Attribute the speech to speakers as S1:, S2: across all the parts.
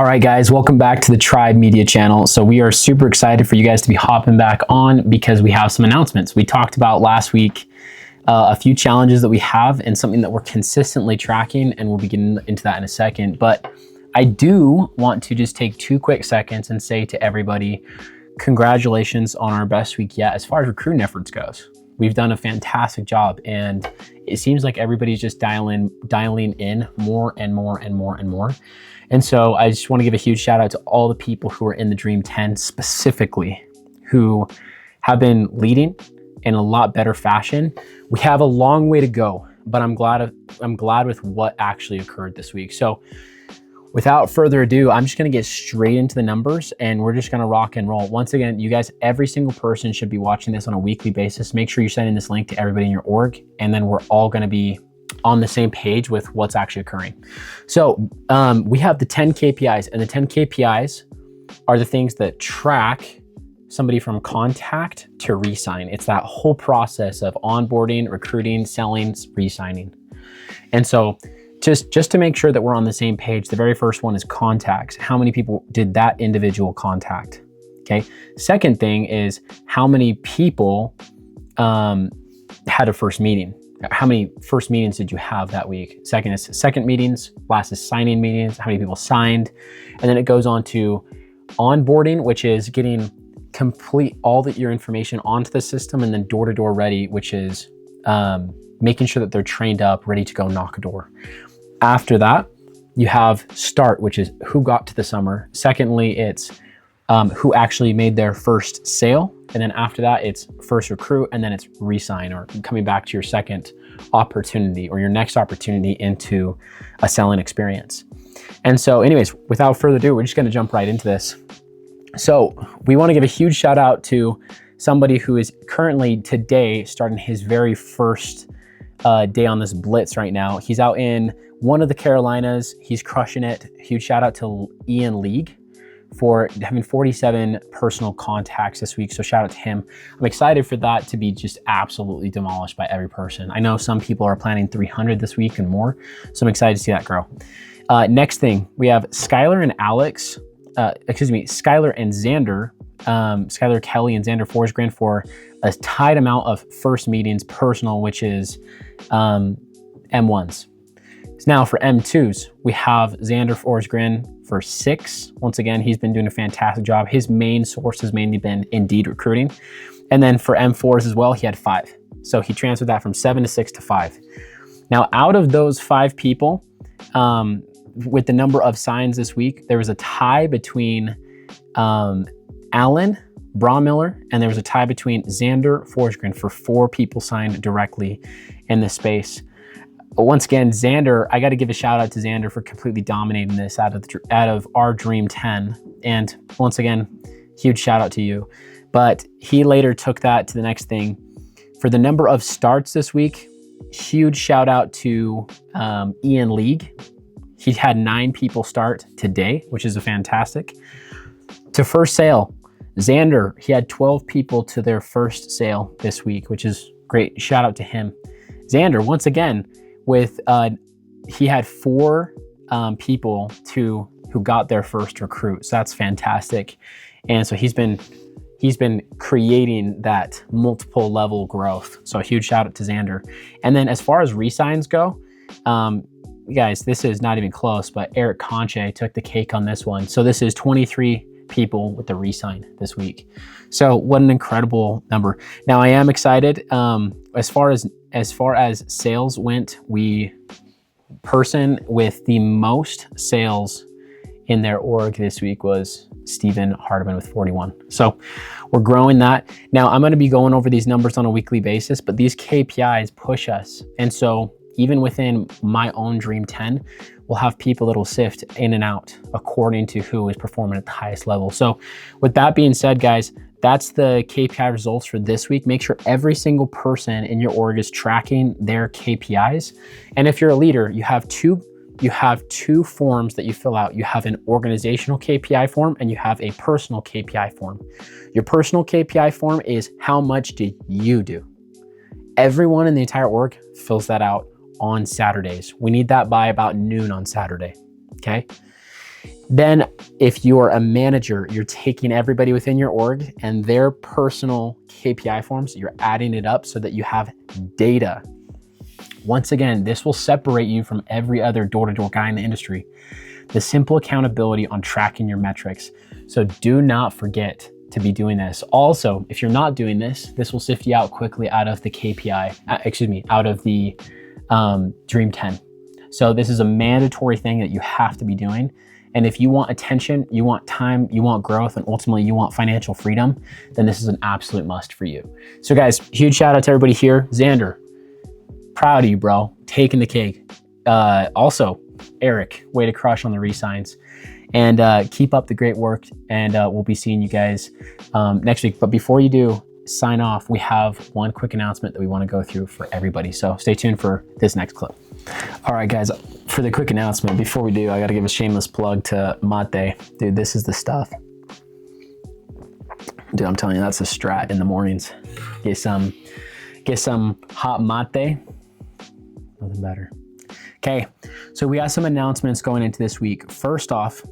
S1: All right, guys, welcome back to the Tribe Media channel. So we are super excited for you guys to be hopping back on because we have some announcements. We talked about last week a few challenges that we have and something that we're consistently tracking, and we'll be getting into that in a second. But I do want to just take 2 quick seconds and say to everybody, congratulations on our best week yet as far as recruiting efforts goes. We've done a fantastic job, and it seems like everybody's just dialing in more and more and more and more. And so I just want to give a huge shout out to all the people who are in the Dream 10 specifically, who have been leading in a lot better fashion. We have a long way to go, but I'm glad with what actually occurred this week. So without further ado, I'm just going to get straight into the numbers, and we're just going to rock and roll. Once again, you guys, every single person should be watching this on a weekly basis. Make sure you're sending this link to everybody in your org, and then we're all going to be on the same page with what's actually occurring. So we have the 10 KPIs, and the 10 KPIs are the things that track somebody from contact to re-sign. It's that whole process of onboarding, recruiting, selling, re-signing. And so just to make sure that we're on the same page, the very first one is contacts. How many people did that individual contact? Okay. Second thing is how many people had a first meeting. How many first meetings did you have that week? Second is second meetings. Last is signing meetings. How many people signed? And then it goes on to onboarding, which is getting complete all your information onto the system, and then door-to-door ready, which is making sure that they're trained up, ready to go knock a door. After that, you have start, which is who got to the summer. Secondly, it's who actually made their first sale. And then after that, it's first recruit, and then it's re-sign, or coming back to your second opportunity or your next opportunity into a selling experience. And so anyways, without further ado, we're just going to jump right into this. So we want to give a huge shout out to somebody who is currently today starting his very first day on this blitz right now. He's out in one of the Carolinas. He's crushing it. Huge shout out to Ian League for having 47 personal contacts this week. So shout out to him. I'm excited for that to be just absolutely demolished by every person. I know some people are planning 300 this week and more. So I'm excited to see that grow. Next thing, we have Skylar and Xander, Skylar Kelly and Xander Forsgren for a tied amount of first meetings personal, which is M1s. Now for M2s, we have Xander Forsgren for 6. Once again, he's been doing a fantastic job. His main source has mainly been Indeed recruiting. And then for M4s as well, he had 5. So he transferred that from 7 to 6 to 5. Now, out of those 5 people, with the number of signs this week, there was a tie between Alan Bromiller, and there was a tie between Xander Forsgren for 4 people signed directly in this space. But once again, Xander, I got to give a shout out to Xander for completely dominating this out of our Dream 10. And once again, huge shout out to you. But he later took that to the next thing. For the number of starts this week, huge shout out to Ian League. He had 9 people start today, which is a fantastic. To first sale, Xander, he had 12 people to their first sale this week, which is great. Shout out to him. Xander, once again, he had 4 people who got their first recruit. So that's fantastic. And so he's been creating that multiple level growth. So a huge shout out to Xander. And then as far as re-signs go, guys, this is not even close, but Eric Conche took the cake on this one. So this is 23 people with the re-sign this week. So what an incredible number. Now I am excited. As far as sales went, person with the most sales in their org this week was Stephen Hardiman with 41. So we're growing that. Now I'm going to be going over these numbers on a weekly basis, but these KPIs push us. And so even within my own Dream 10, we'll have people that will sift in and out according to who is performing at the highest level. So with that being said, guys, that's the KPI results for this week. Make sure every single person in your org is tracking their KPIs. And if you're a leader, you have two forms that you fill out. You have an organizational KPI form and you have a personal KPI form. Your personal KPI form is how much did you do? Everyone in the entire org fills that out on Saturdays. We need that by about noon on Saturday, okay? Then if you're a manager, you're taking everybody within your org and their personal KPI forms, you're adding it up so that you have data. Once again, this will separate you from every other door-to-door guy in the industry. The simple accountability on tracking your metrics. So do not forget to be doing this. Also, if you're not doing this, this will sift you out quickly out of the out of the Dream 10. So this is a mandatory thing that you have to be doing. And if you want attention, you want time, you want growth, and ultimately you want financial freedom, then this is an absolute must for you. So guys, huge shout out to everybody here. Xander, proud of you, bro. Taking the cake. Also, Eric, way to crush on the re-signs. And keep up the great work. And we'll be seeing you guys next week. But before you do sign off, we have one quick announcement that we want to go through for everybody. So stay tuned for this next clip. All right, guys, for the quick announcement, before we do, I got to give a shameless plug to Mate. Dude, this is the stuff. Dude, I'm telling you, that's a strat in the mornings. Get some hot mate. Nothing better. Okay, so we have some announcements going into this week. First off,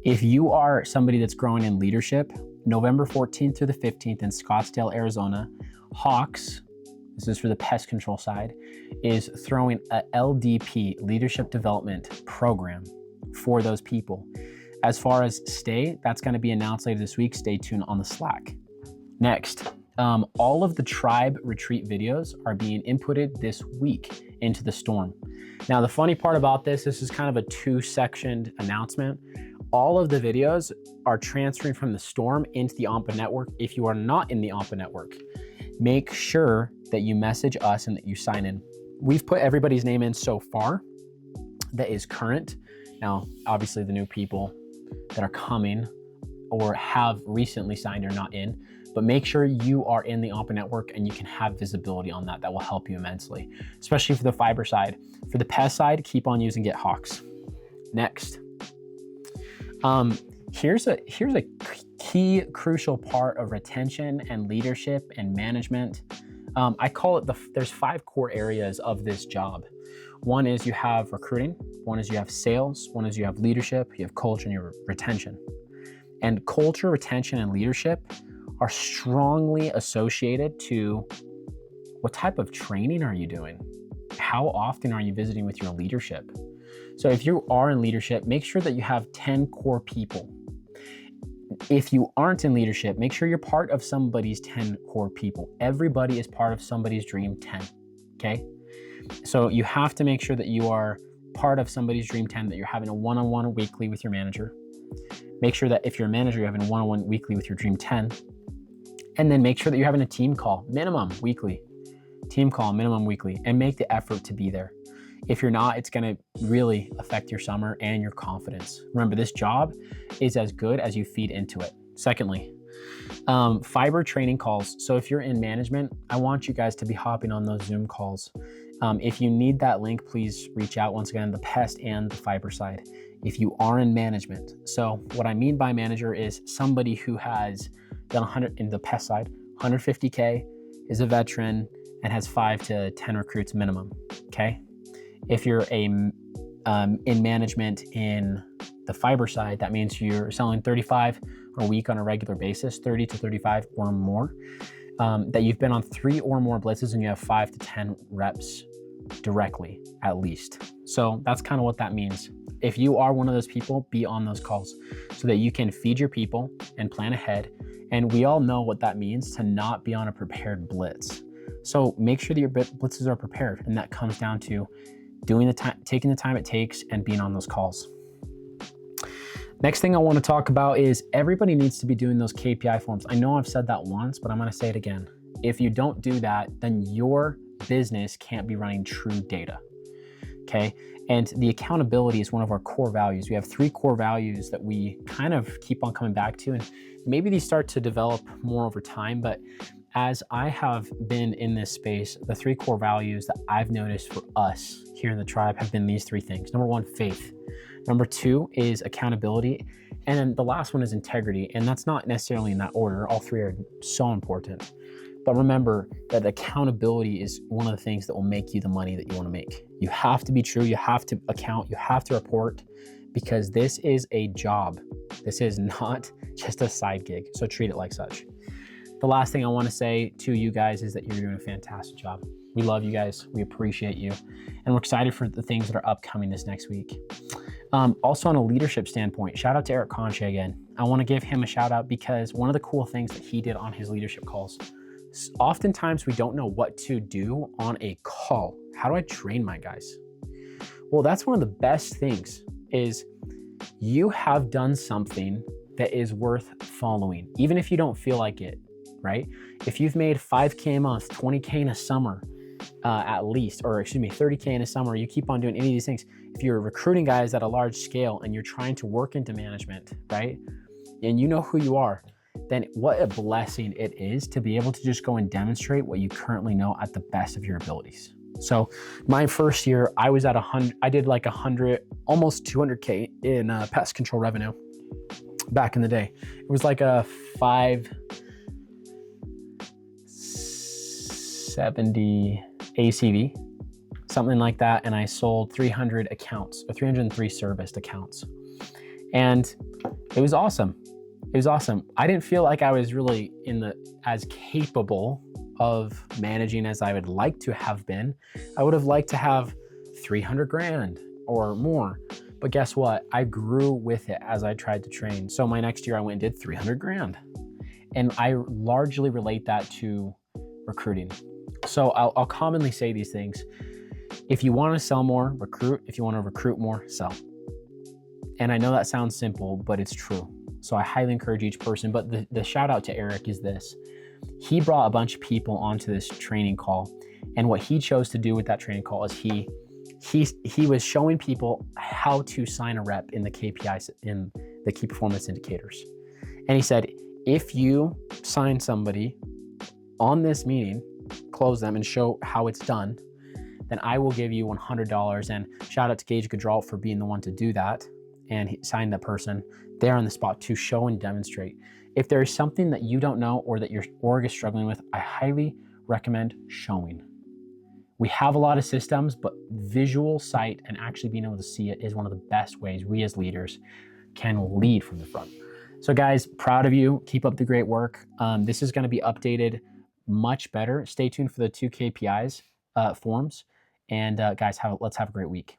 S1: if you are somebody that's growing in leadership, November 14th through the 15th in Scottsdale, Arizona, Hawks, this is for the pest control side, is throwing a LDP, Leadership Development Program, for those people. As far as stay, that's going to be announced later this week. Stay tuned on the Slack. Next, all of the tribe retreat videos are being inputted this week into the Storm. Now, the funny part about this is kind of a two-sectioned announcement. All of the videos are transferring from the Storm into the AMPA network. If you are not in the AMPA network, make sure that you message us and that you sign in. We've put everybody's name in so far that is current. Now, obviously the new people that are coming or have recently signed are not in, but make sure you are in the AMPA network and you can have visibility on that. That will help you immensely, especially for the fiber side. For the pest side, keep on using GetHawks. Next, here's a key crucial part of retention and leadership and management. I call it there's 5 core areas of this job. One is you have recruiting, one is you have sales, one is you have leadership, you have culture, and your retention. And culture, retention, and leadership are strongly associated to what type of training are you doing? How often are you visiting with your leadership? So if you are in leadership, make sure that you have 10 core people. If you aren't in leadership, make sure you're part of somebody's 10 core people. Everybody is part of somebody's Dream 10, okay? So you have to make sure that you are part of somebody's Dream 10, that you're having a one-on-one weekly with your manager. Make sure that if you're a manager, you're having a one-on-one weekly with your Dream 10. And then make sure that you're having a team call, minimum weekly. Team call, minimum weekly, and make the effort to be there. If you're not, it's gonna really affect your summer and your confidence. Remember, this job is as good as you feed into it. Secondly, fiber training calls. So if you're in management, I want you guys to be hopping on those Zoom calls. If you need that link, please reach out. Once again, the pest and the fiber side. If you are in management. So what I mean by manager is somebody who has done 100 in the pest side, 150K, is a veteran, and has 5 to 10 recruits minimum, okay? If you're in management in the fiber side, that means you're selling 35 a week on a regular basis, 30 to 35 or more, that you've been on 3 or more blitzes and you have 5 to 10 reps directly, at least. So that's kind of what that means. If you are one of those people, be on those calls so that you can feed your people and plan ahead. And we all know what that means to not be on a prepared blitz. So make sure that your blitzes are prepared, and that comes down to doing the time, taking the time it takes, and being on those calls. Next thing I want to talk about is everybody needs to be doing those KPI forms. I know I've said that once, but I'm going to say it again. If you don't do that, then your business can't be running true data. Okay. And the accountability is one of our core values. We have 3 core values that we kind of keep on coming back to, and maybe these start to develop more over time, but as I have been in this space, the 3 core values that I've noticed for us here in the tribe have been these 3 things. Number 1, faith. Number 2 is accountability. And then the last one is integrity. And that's not necessarily in that order. All 3 are so important. But remember that accountability is one of the things that will make you the money that you want to make. You have to be true. You have to account. You have to report. because this is a job. This is not just a side gig. So treat it like such. The last thing I want to say to you guys is that you're doing a fantastic job. We love you guys. We appreciate you. And we're excited for the things that are upcoming this next week. Also on a leadership standpoint, shout out to Eric Conche again. I want to give him a shout out because one of the cool things that he did on his leadership calls, oftentimes we don't know what to do on a call. How do I train my guys? Well, that's one of the best things is you have done something that is worth following, even if you don't feel like it, right? If you've made 5K a month, 20K in a summer, at least, or excuse me, 30K in a summer, you keep on doing any of these things. If you're recruiting guys at a large scale and you're trying to work into management, right? And you know who you are, then what a blessing it is to be able to just go and demonstrate what you currently know at the best of your abilities. So my first year, I was at 100, I did like 100, almost 200K in pest control revenue back in the day. It was like a 570 ACV, something like that. And I sold 300 accounts or 303 serviced accounts. And it was awesome. It was awesome. I didn't feel like I was really as capable of managing as I would like to have been. I would have liked to have 300 grand or more. But guess what? I grew with it as I tried to train. So my next year I went and did 300 grand. And I largely relate that to recruiting. So I'll commonly say these things. If you want to sell more, recruit. If you want to recruit more, sell. And I know that sounds simple, but it's true. So I highly encourage each person. But the shout out to Eric is this. He brought a bunch of people onto this training call. And what he chose to do with that training call is he was showing people how to sign a rep in the KPIs, in the key performance indicators. And he said, if you sign somebody on this meeting, close them and show how it's done, then I will give you $100. And shout out to Gage Gaudreault for being the one to do that. And he signed that person there on the spot to show and demonstrate. If there is something that you don't know or that your org is struggling with, I highly recommend showing. We have a lot of systems, but visual sight and actually being able to see it is one of the best ways we as leaders can lead from the front. So guys, proud of you. Keep up the great work. This is going to be updated much better. Stay tuned for the 2 KPIs forms. And guys, let's have a great week.